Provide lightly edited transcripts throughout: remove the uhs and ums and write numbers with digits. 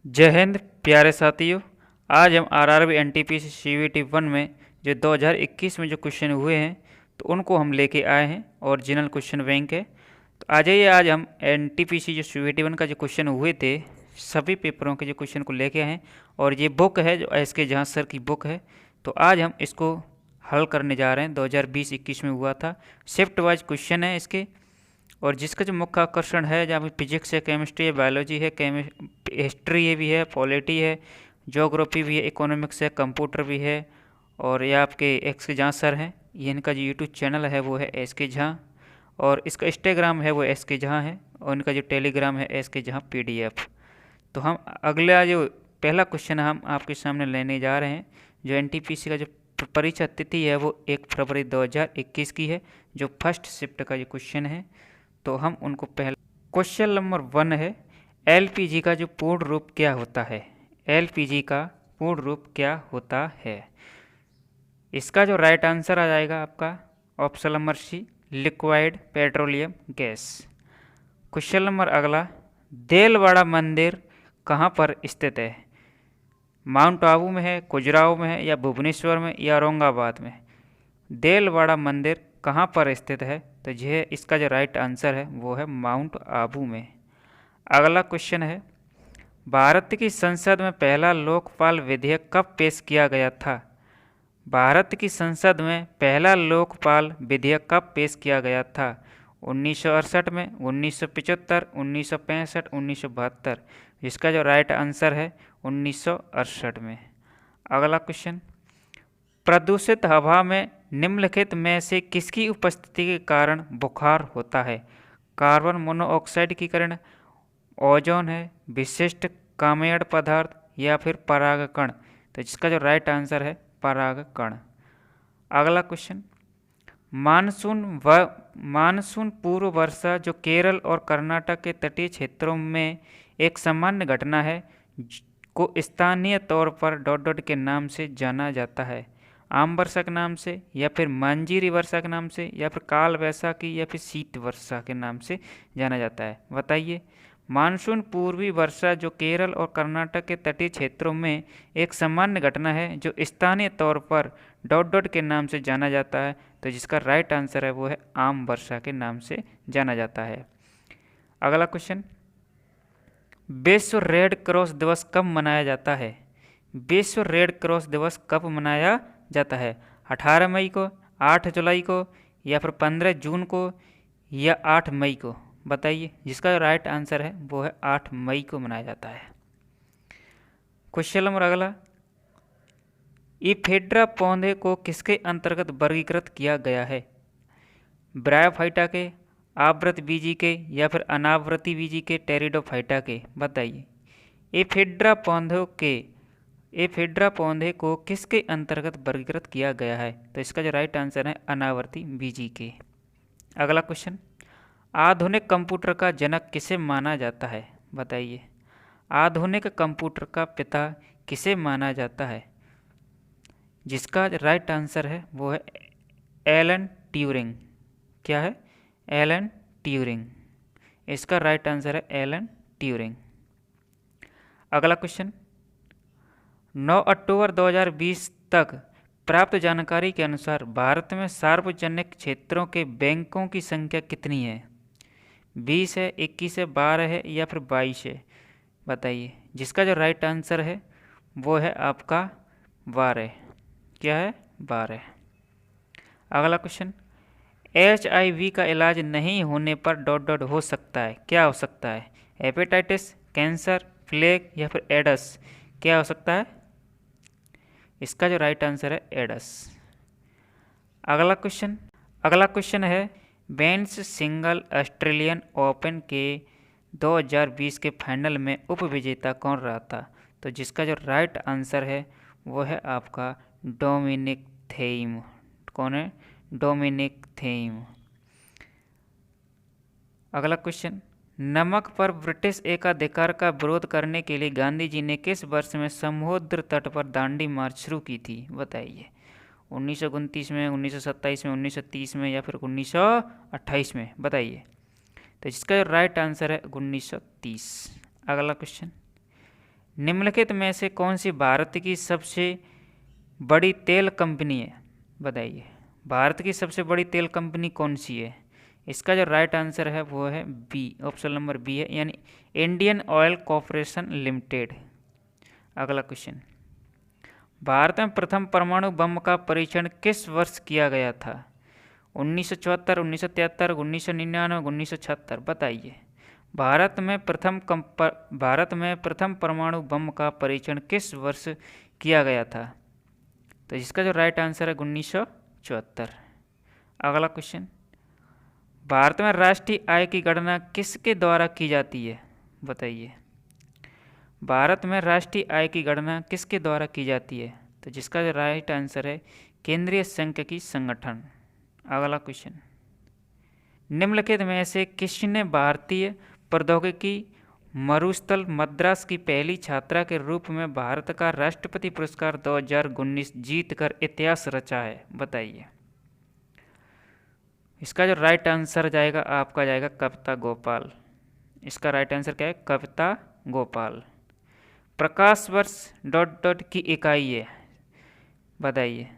जय हिंद प्यारे साथियों। आज हम आरआरबी एनटीपीसी सीवीटी 1 में जो 2021 में जो क्वेश्चन हुए हैं तो उनको हम लेके आए हैं। ओरिजिनल क्वेश्चन बैंक है। तो आ जाइए, आज हम एनटीपीसी जो सीवीटी 1 का जो क्वेश्चन हुए थे सभी पेपरों के जो क्वेश्चन को लेके आए हैं। और ये बुक है जो एस के जहाँ सर की बुक है। तो आज हम इसको हल करने जा रहे हैं। 2020-21 में हुआ था। शिफ्ट वाइज क्वेश्चन है इसके। और जिसका जो मुख्य आकर्षण है, जहाँ पे फिजिक्स है, केमिस्ट्री है, बायोलॉजी है, हिस्ट्री है भी है, पॉलिटी है, ज्योग्राफी भी है, इकोनॉमिक्स है, कंप्यूटर भी है। और ये आपके एक्स के झा सर हैं। ये इनका जो यूट्यूब चैनल है वो है एस के झा। और इसका इंस्टाग्राम है वो एस के झा है। और इनका जो टेलीग्राम है एस के झा PDF। तो हम अगला जो पहला क्वेश्चन हम आपके सामने लेने जा रहे हैं। जो एनटीपीसी का जो परीक्षा तिथि है वो 1 फरवरी 2021 की है, जो फर्स्ट शिफ्ट का जो क्वेश्चन है। तो हम उनको पहले क्वेश्चन नंबर 1 है, एलपीजी का जो पूर्ण रूप क्या होता है। एलपीजी का पूर्ण रूप क्या होता है। इसका जो राइट आंसर आ जाएगा आपका option number C, liquid petroleum gas. Question number अगला, देलवाड़ा मंदिर कहाँ पर स्थित है। माउंट आबू में है, खजुराहो में है, या भुवनेश्वर में, या औरंगाबाद में। देलवाड़ा मंदिर कहाँ पर स्थित है। तो यह इसका जो राइट आंसर है वो है माउंट आबू में। अगला क्वेश्चन है, भारत की संसद में पहला लोकपाल विधेयक कब पेश किया गया था। भारत की संसद में पहला लोकपाल विधेयक कब पेश किया गया था। 1968 में, 1975, 1965, 1972। इसका जो राइट आंसर है 1968 में। अगला क्वेश्चन, प्रदूषित हवा में निम्नलिखित में से किसकी उपस्थिति के कारण बुखार होता है। कार्बन मोनोऑक्साइड के कारण, ओजोन है, विशिष्ट कामयण पदार्थ, या फिर परागकण। तो जिसका जो राइट आंसर है परागकण। अगला क्वेश्चन, मानसून पूर्व वर्षा जो केरल और कर्नाटक के तटीय क्षेत्रों में एक सामान्य घटना है को स्थानीय तौर पर डॉट डॉट के नाम से जाना जाता है। आम वर्षा के नाम से, या फिर मंजीरी वर्षा के नाम से, या फिर काल वैसाखी, या फिर शीत वर्षा के नाम से जाना जाता है। बताइए। मानसून पूर्वी वर्षा जो केरल और कर्नाटक के तटीय क्षेत्रों में एक सामान्य घटना है जो स्थानीय तौर पर डॉट डॉट के नाम से जाना जाता है। तो जिसका राइट आंसर है वो है आम वर्षा के नाम से जाना जाता है। अगला क्वेश्चन, विश्व रेड क्रॉस दिवस कब मनाया जाता है। विश्व रेड क्रॉस दिवस कब मनाया जाता है। 18 मई को, 8 जुलाई को, या फिर 15 जून को, या 8 मई को। बताइए। जिसका राइट आंसर है वो है 8 मई को मनाया जाता है। क्वेश्चन नंबर अगला, इफेड्रा पौधे को किसके अंतर्गत वर्गीकृत किया गया है। ब्रायोफाइटा के, आवृत बीजी के, या फिर अनावृति बीजी के, टेरिडोफाइटा के। बताइए। एफेड्रा पौधे को किसके अंतर्गत वर्गीकृत किया गया है। तो इसका जो राइट आंसर है अनावर्ती बीजी के। अगला क्वेश्चन, आधुनिक कंप्यूटर का जनक किसे माना जाता है। बताइए। आधुनिक कंप्यूटर का पिता किसे माना जाता है। जिसका राइट आंसर है वो है एलन ट्यूरिंग। क्या है। Alan Turing. इसका राइट आंसर है एलन ट्यूरिंग। अगला क्वेश्चन, 9 अक्टूबर 2020 तक प्राप्त जानकारी के अनुसार भारत में सार्वजनिक क्षेत्रों के बैंकों की संख्या कितनी है। 20 है, 21 है, 12 है, या फिर 22 है। बताइए। जिसका जो राइट आंसर है वो है आपका 12। क्या है। 12। अगला क्वेश्चन, HIV का इलाज नहीं होने पर डॉट डॉट हो सकता है। क्या हो सकता है। हेपेटाइटिस, कैंसर, प्लेग, या फिर एडस। क्या हो सकता है। इसका जो राइट आंसर है एडस। अगला क्वेश्चन है, मेंस सिंगल ऑस्ट्रेलियन ओपन के 2020 के फाइनल में उपविजेता कौन रहा था। तो जिसका जो राइट आंसर है वो है आपका डोमिनिक थीम। कौन है। Dominic Thiem. अगला क्वेश्चन, नमक पर ब्रिटिश एकाधिकार का विरोध करने के लिए गांधी जी ने किस वर्ष में समुद्र तट पर दांडी मार्च शुरू की थी। बताइए। 1929 में, 1927 में, 1930 में, या फिर 1928 में। बताइए। तो जिसका राइट आंसर है 1930। अगला क्वेश्चन, निम्नलिखित में से कौन सी भारत की सबसे बड़ी तेल कंपनी है? बताइए, भारत की सबसे बड़ी तेल कंपनी कौन सी है? इसका जो राइट आंसर है वो है बी, ऑप्शन नंबर बी है, यानी इंडियन ऑयल कॉरपोरेशन लिमिटेड। अगला क्वेश्चन, भारत में प्रथम परमाणु बम का परीक्षण किस वर्ष किया गया था? 1974, 1973, 1999, 1976। बताइए, भारत में प्रथम परमाणु बम का परीक्षण किस वर्ष किया गया था? तो इसका जो राइट आंसर है 1974। अगला क्वेश्चन, भारत में राष्ट्रीय आय की गणना किसके द्वारा की जाती है? बताइए, भारत में राष्ट्रीय आय की गणना किसके द्वारा की जाती है? तो जिसका जो राइट आंसर है केंद्रीय सांख्यिकी संगठन। अगला क्वेश्चन, निम्नलिखित में से किसने भारतीय प्रौद्योगिकी मरुस्थल मद्रास की पहली छात्रा के रूप में भारत का राष्ट्रपति पुरस्कार 2019 जीतकर इतिहास रचा है? बताइए, इसका जो राइट आंसर जाएगा आपका जाएगा कविता गोपाल। इसका राइट आंसर क्या है? कविता गोपाल। प्रकाश वर्ष डॉट डॉट की इकाई है, बताइए,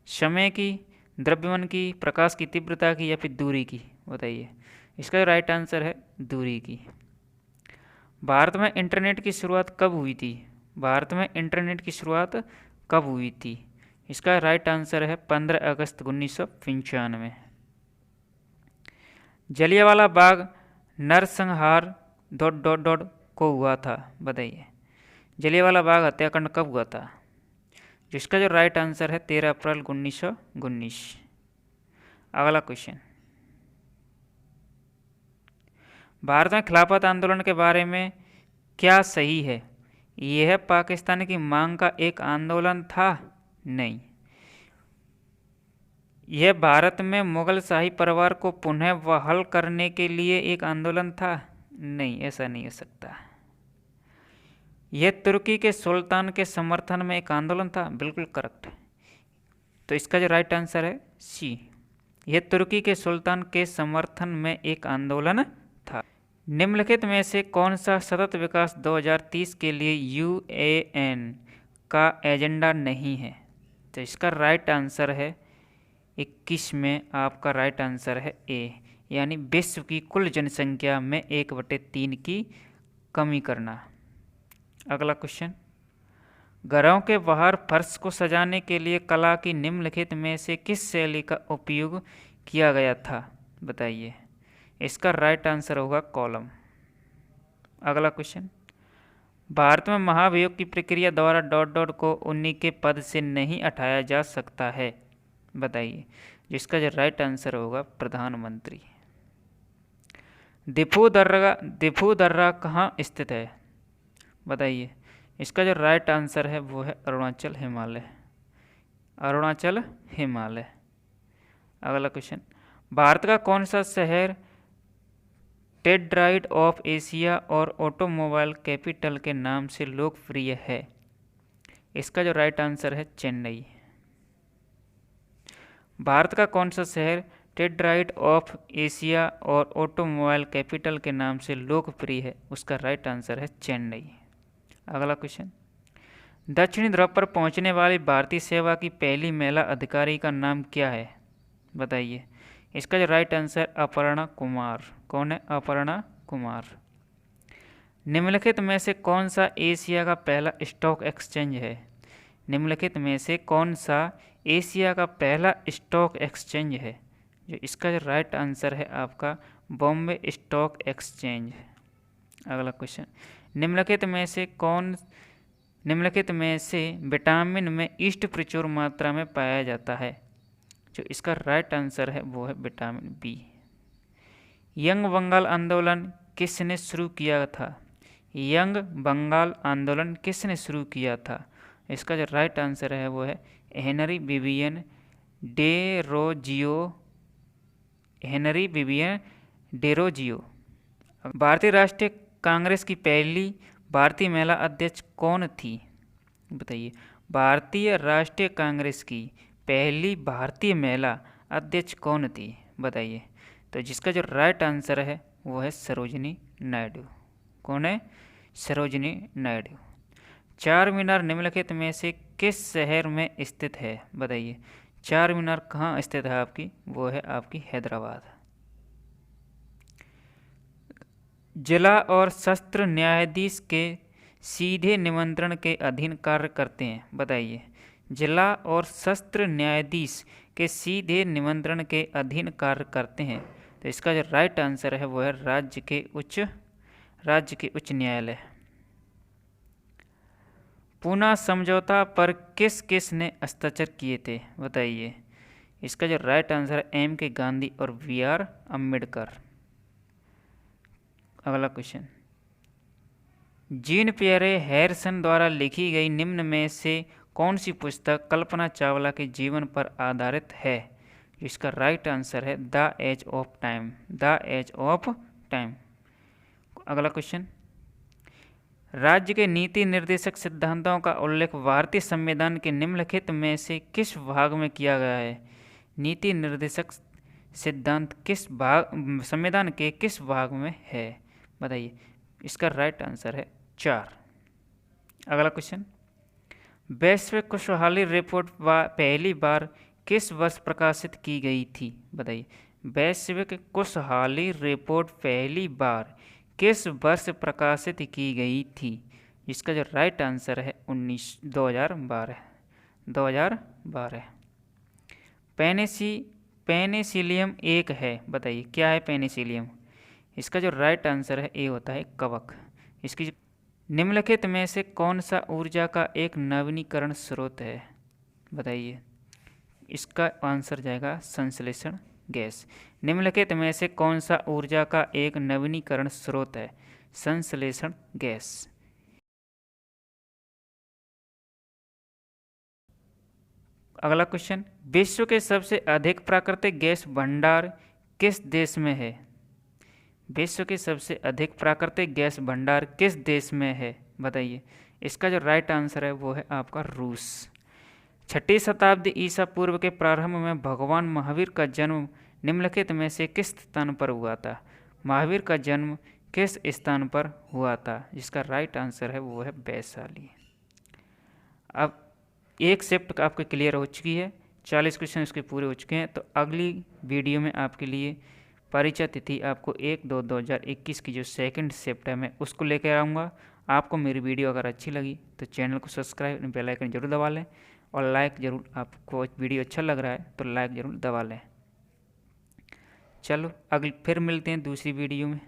समय की, द्रव्यमान की, प्रकाश की तीव्रता की, या फिर दूरी की? बताइए, इसका राइट आंसर है दूरी की। भारत में इंटरनेट की शुरुआत कब हुई थी? भारत में इंटरनेट की शुरुआत कब हुई थी? इसका राइट आंसर है 15 अगस्त 1995। जलियांवाला बाग नरसंहार डॉट डॉट डॉट को हुआ था? बताइए, जलियांवाला बाग हत्याकांड कब हुआ था? जिसका जो राइट आंसर है 13 अप्रैल 1919। अगला क्वेश्चन, भारत में खिलाफत आंदोलन के बारे में क्या सही है? यह पाकिस्तान की मांग का एक आंदोलन था? नहीं। यह भारत में मुगल शाही परिवार को पुनः बहाल करने के लिए एक आंदोलन था? नहीं, ऐसा नहीं हो सकता। यह तुर्की के सुल्तान के समर्थन में एक आंदोलन था? बिल्कुल करेक्ट। तो इसका जो राइट आंसर है सी, यह तुर्की के सुल्तान के समर्थन में एक आंदोलन था। निम्नलिखित में से कौन सा सतत विकास 2030 के लिए यूएएन का एजेंडा नहीं है? तो इसका राइट आंसर है 21 में आपका राइट आंसर है ए, यानी विश्व की कुल जनसंख्या में 1/3 की कमी करना। अगला क्वेश्चन, घरों के बाहर फर्श को सजाने के लिए कला की निम्नलिखित में से किस शैली का उपयोग किया गया था? बताइए, इसका राइट आंसर होगा कॉलम। अगला क्वेश्चन, भारत में महाभियोग की प्रक्रिया द्वारा डॉट डॉट को उन्हीं के पद से नहीं हटाया जा सकता है? बताइए, जिसका जो राइट आंसर होगा प्रधानमंत्री। दिफू दर्रा कहाँ स्थित है? बताइए, इसका जो राइट आंसर है वो है अरुणाचल हिमालय। अरुणाचल हिमालय। अगला क्वेश्चन, भारत का कौन सा शहर टेट्राइड ऑफ एशिया और ऑटोमोबाइल कैपिटल के नाम से लोकप्रिय है? इसका जो राइट आंसर है चेन्नई। भारत का कौन सा शहर टेट्राइड ऑफ एशिया और ऑटोमोबाइल कैपिटल के नाम से लोकप्रिय है? उसका राइट आंसर है चेन्नई। अगला क्वेश्चन, दक्षिणी ध्रुव पर पहुंचने वाली भारतीय सेवा की पहली महिला अधिकारी का नाम क्या है? बताइए, इसका जो राइट आंसर अपर्णा कुमार। कौन है? अपर्णा कुमार। निम्नलिखित में से कौन सा एशिया का पहला स्टॉक एक्सचेंज है? निम्नलिखित में से कौन सा एशिया का पहला स्टॉक एक्सचेंज है? जो इसका जो राइट आंसर है आपका बॉम्बे स्टॉक एक्सचेंज। अगला क्वेश्चन, निम्नलिखित में से विटामिन में ईस्ट प्रचुर मात्रा में पाया जाता है? जो इसका राइट आंसर है वो है विटामिन बी। यंग बंगाल आंदोलन किसने शुरू किया था? यंग बंगाल आंदोलन किसने शुरू किया था? इसका जो राइट आंसर है वो है हेनरी विवियन डेरोजियो। भारतीय राष्ट्रीय कांग्रेस की पहली भारतीय महिला अध्यक्ष कौन थी? बताइए, भारतीय राष्ट्रीय कांग्रेस की पहली भारतीय महिला अध्यक्ष कौन थी? बताइए, तो जिसका जो राइट आंसर है वो है सरोजिनी नायडू। कौन है? सरोजिनी नायडू। चार मीनार निम्नलिखित में से किस शहर में स्थित है? बताइए, चार मीनार कहाँ स्थित है आपकी? वो है आपकी हैदराबाद। जिला और सत्र न्यायाधीश के सीधे निमंत्रण के अधीन कार्य करते हैं। बताइए, जिला और सत्र न्यायाधीश के सीधे निमंत्रण के अधीन कार्य करते हैं। तो इसका जो राइट आंसर है वो है राज्य के उच्च न्यायालय। पूना समझौता पर किस किस ने हस्ताक्षर किए थे? बताइए, इसका जो राइट आंसर है एम के गांधी और वी आर अम्बेडकर। अगला क्वेश्चन, जीन पियरे हैरिसन द्वारा लिखी गई निम्न में से कौन सी पुस्तक कल्पना चावला के जीवन पर आधारित है? इसका राइट आंसर है the age of time. The age of time. अगला क्वेश्चन, राज्य के नीति निर्देशक सिद्धांतों का उल्लेख भारतीय संविधान के निम्नलिखित में से किस भाग में किया गया है? नीति निर्देशक सिद्धांत किस भाग, संविधान के किस भाग में है? बताइए, इसका राइट आंसर है 4। अगला क्वेश्चन, वैश्विक खुशहाली रिपोर्ट पहली बार किस वर्ष प्रकाशित की गई थी? बताइए, वैश्विक खुशहाली रिपोर्ट पहली बार किस वर्ष प्रकाशित की गई थी? इसका जो राइट आंसर है 2012। पेनिसिलियम एक है। बताइए, क्या है पेनिसिलियम? इसका जो राइट आंसर है ए होता है कवक। इसकी निम्नलिखित में से कौन सा ऊर्जा का एक नवीनीकरण स्रोत है? बताइए, इसका आंसर जाएगा संश्लेषण गैस। निम्नलिखित में से कौन सा ऊर्जा का एक नवीनीकरण स्रोत है? संश्लेषण गैस। अगला क्वेश्चन, विश्व के सबसे अधिक प्राकृतिक गैस भंडार किस देश में है? विश्व के सबसे अधिक प्राकृतिक गैस भंडार किस देश में है? बताइए, इसका जो राइट आंसर है वो है आपका रूस। 6ठी शताब्दी ईसा पूर्व के प्रारंभ में भगवान महावीर का जन्म निम्नलिखित में से किस स्थान पर हुआ था? महावीर का जन्म किस स्थान पर हुआ था? जिसका राइट आंसर है वो है वैशाली। अब एक शिफ्ट आपके क्लियर हो चुकी है, 40 क्वेश्चन उसके पूरे हो चुके हैं। तो अगली वीडियो में आपके लिए परीक्षा तिथि आपको 1/2/2021 की जो सेकंड शिफ्ट है मैं उसको लेकर आऊँगा। आपको मेरी वीडियो अगर अच्छी लगी तो चैनल को सब्सक्राइब, बेल आइकन जरूर दबा लें और लाइक जरूर, आपको वीडियो अच्छा लग रहा है तो लाइक ज़रूर दबा लें। चलो फिर मिलते हैं दूसरी वीडियो में।